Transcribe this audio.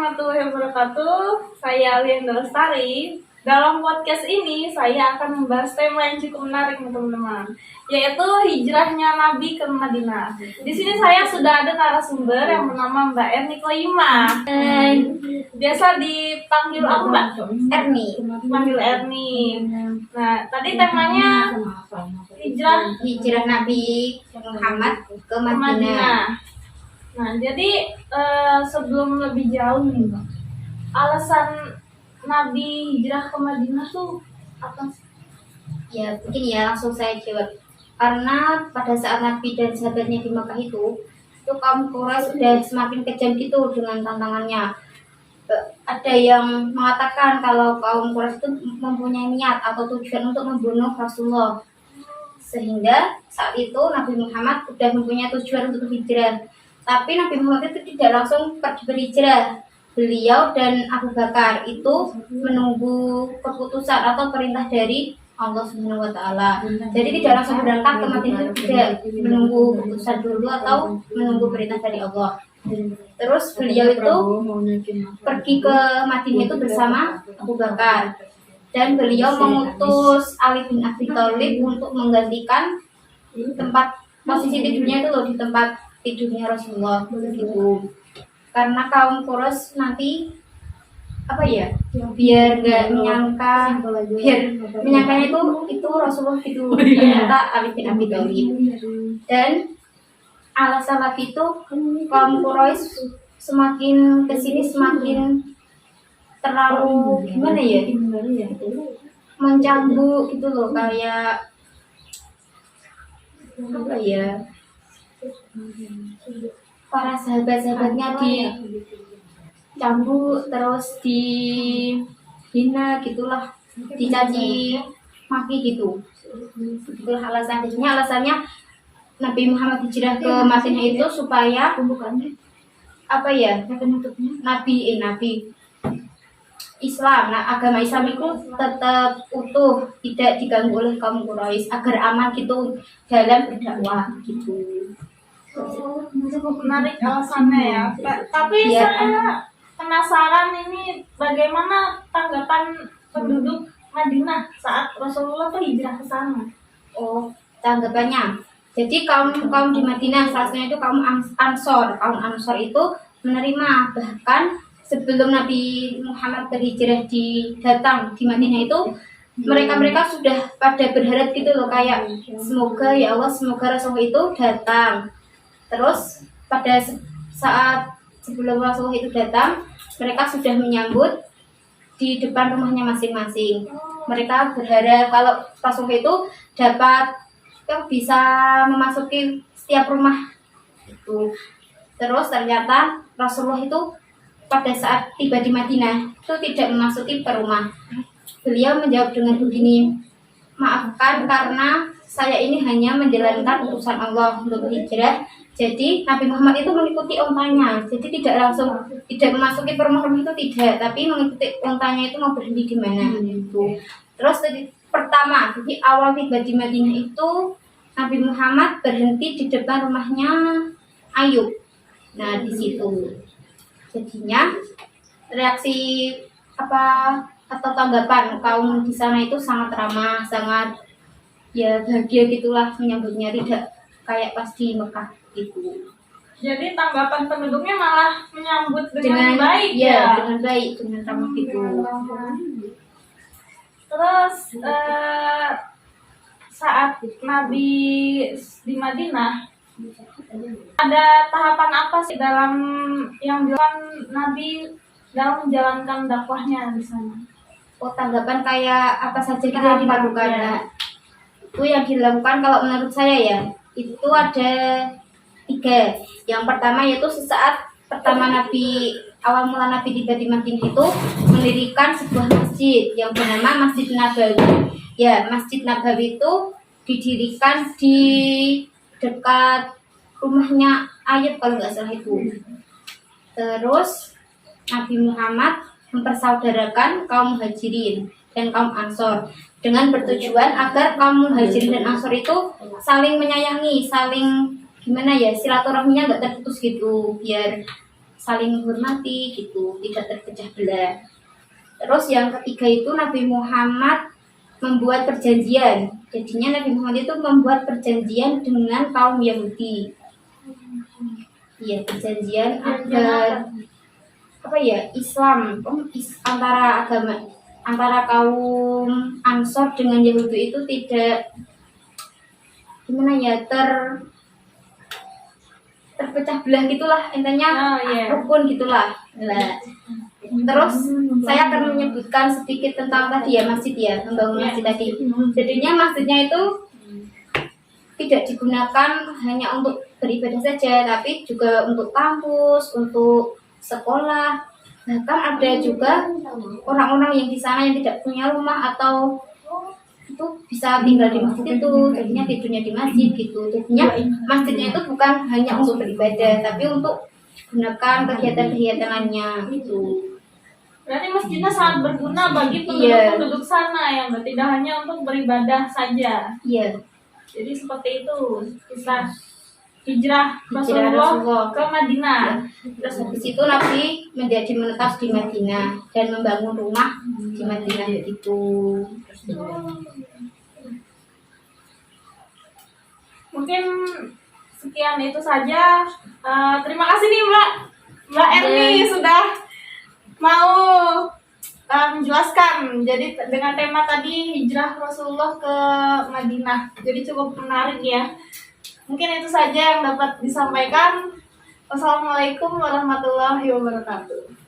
warahmatullahi wabarakatuh. Saya Alianda Lestari. Dalam podcast ini saya akan membahas tema yang cukup menarik teman-teman, yaitu hijrahnya Nabi ke Madinah. Di sini saya sudah ada narasumber yang bernama Mbak Erni Koima. Biasa dipanggil apa Mbak? Erni. Panggil Erni. Nah, tadi temanya hijrah Nabi Muhammad ke ke Madinah. Madinah. Nah, jadi sebelum lebih jauh nih Mbak, alasan Nabi hijrah ke Madinah tuh apa sih? Ya, mungkin ya langsung saya jawab. Karena pada saat Nabi dan sahabatnya di Makkah itu kaum Quraisy sudah semakin kejam gitu dengan tantangannya. Ada yang mengatakan kalau kaum Quraisy itu mempunyai niat atau tujuan untuk membunuh Rasulullah. Sehingga saat itu Nabi Muhammad sudah mempunyai tujuan untuk hijrah. Tapi Nabi Muhammad itu tidak langsung pergi berhijrah. Beliau dan Abu Bakar itu menunggu keputusan atau perintah dari Allah Subhanahu wa taala. Jadi tidak langsung berangkat ke Madinah, tidak, menunggu keputusan dulu atau menunggu perintah dari Allah. Terus beliau itu pergi ke Madinah itu bersama Abu Bakar. Dan beliau mengutus Ali bin Abi Thalib untuk menggantikan tempat posisi tidurnya itu loh, di tempat tidurnya Rasulullah gitu. Karena kaum Quraisy nanti biar nggak menyangka, biar menyangkanya itu Rasulullah gitu, ternyata Ali bin Abi Thalib. Dan alasan lagi itu kaum Quraisy semakin kesini semakin terlalu gimana ya, mencambuk gitu loh, kayak apa ya, para sahabat-sahabatnya dicambuk, terus dihina gitulah, dicaci maki gitu. Itulah alasannya Nabi Muhammad hijrah ke Madinah itu supaya Nabi Islam, agama Islam itu tetap utuh, tidak diganggu oleh kaum Quraisy, agar aman gitu dalam berdakwah gitu. Cukup menarik alasannya ya. Tapi Ya, saya penasaran ini bagaimana tanggapan penduduk Madinah saat Rasulullah tuh hijrah ke sana. Oh, tanggapannya. Jadi kaum di Madinah, salah satunya itu kaum Ansor. Kaum Ansor itu menerima, bahkan sebelum Nabi Muhammad berhijrah datang di Madinah itu mereka sudah pada berharap gitu loh, kayak semoga ya Allah, semoga Rasulullah itu datang. Terus pada saat sebelum Rasulullah itu datang, mereka sudah menyambut di depan rumahnya masing-masing. Mereka berharap kalau Rasulullah itu dapat bisa memasuki setiap rumah itu. Terus ternyata Rasulullah itu pada saat tiba di Madinah itu tidak memasuki per rumah. Beliau menjawab dengan begini, maafkan karena saya ini hanya menjalankan utusan Allah untuk hijrah. Jadi Nabi Muhammad itu mengikuti ontanya, jadi tidak memasuki rumah-rumah itu tidak, tapi mengikuti ontanya itu mau berhenti di mana gitu. Terus pertama, jadi awal tiba di Madinah itu Nabi Muhammad berhenti di depan rumahnya Ayub. Nah di situ jadinya reaksi atau tanggapan kaum di sana itu sangat ramah, sangat ya bahagia gitulah menyambutnya, tidak kayak pas di Mekah gitu. Jadi tanggapan penduduknya malah menyambut dengan baik ya. Dengan baik, dengan ramah gitu. Terus saat Nabi di Madinah, ada tahapan apa sih dalam yang dilakukan Nabi dalam menjalankan dakwahnya di sana? Oh, tanggapan kayak apa saja gitu yang dilakukan? Ya. Itu yang dilakukan kalau menurut saya ya, itu ada 3. Yang pertama yaitu sesaat pertama awal mula Nabi tiba di Madinah itu mendirikan sebuah masjid yang bernama Masjid Nabawi. Ya, Masjid Nabawi itu didirikan di dekat rumahnya Ayub kalau nggak salah itu. Terus Nabi Muhammad mempersaudarakan kaum Muhajirin dan kaum Ansor dengan bertujuan agar kaum Muhajirin dan Ansor itu saling menyayangi, saling gimana ya, silaturahminya nggak terputus gitu, biar saling menghormati gitu, tidak terpecah belah. Terus yang ketiga itu Nabi Muhammad membuat perjanjian. Jadinya Nabi Muhammad itu membuat perjanjian dengan kaum Yahudi. Iya, perjanjian agar apa ya, Islam antara agama antara kaum Ansor dengan Yahudi itu tidak gimana ya, terpecah belah gitulah, intinya rukun gitulah. Nah, terus saya akan menyebutkan sedikit tentang tadi ya, masjid ya, membangun masjid tadi. Jadinya masjidnya itu tidak digunakan hanya untuk beribadah saja, tapi juga untuk kampus, untuk sekolah. Bahkan ada juga orang-orang yang di sana yang tidak punya rumah atau itu bisa tinggal di masjid itu, jadinya tidurnya di masjid gitu. Jadinya masjidnya itu bukan hanya untuk beribadah, tapi untuk digunakan kegiatan-kegiatan lainnya gitu. Berarti masjidnya sangat berguna bagi penduduk-penduduk sana ya, Mbak. Tidak hanya untuk beribadah saja. Iya. Jadi seperti itu kisah hijrah Rasulullah ke Madinah. Terus habis itu Nabi menjadi menetap di Madinah dan membangun rumah di Madinah itu. Mungkin sekian itu saja. Terima kasih nih Mbak Erni sudah mau menjelaskan. Jadi dengan tema tadi hijrah Rasulullah ke Madinah. Jadi cukup menarik ya. Mungkin itu saja yang dapat disampaikan. Wassalamualaikum warahmatullahi wabarakatuh.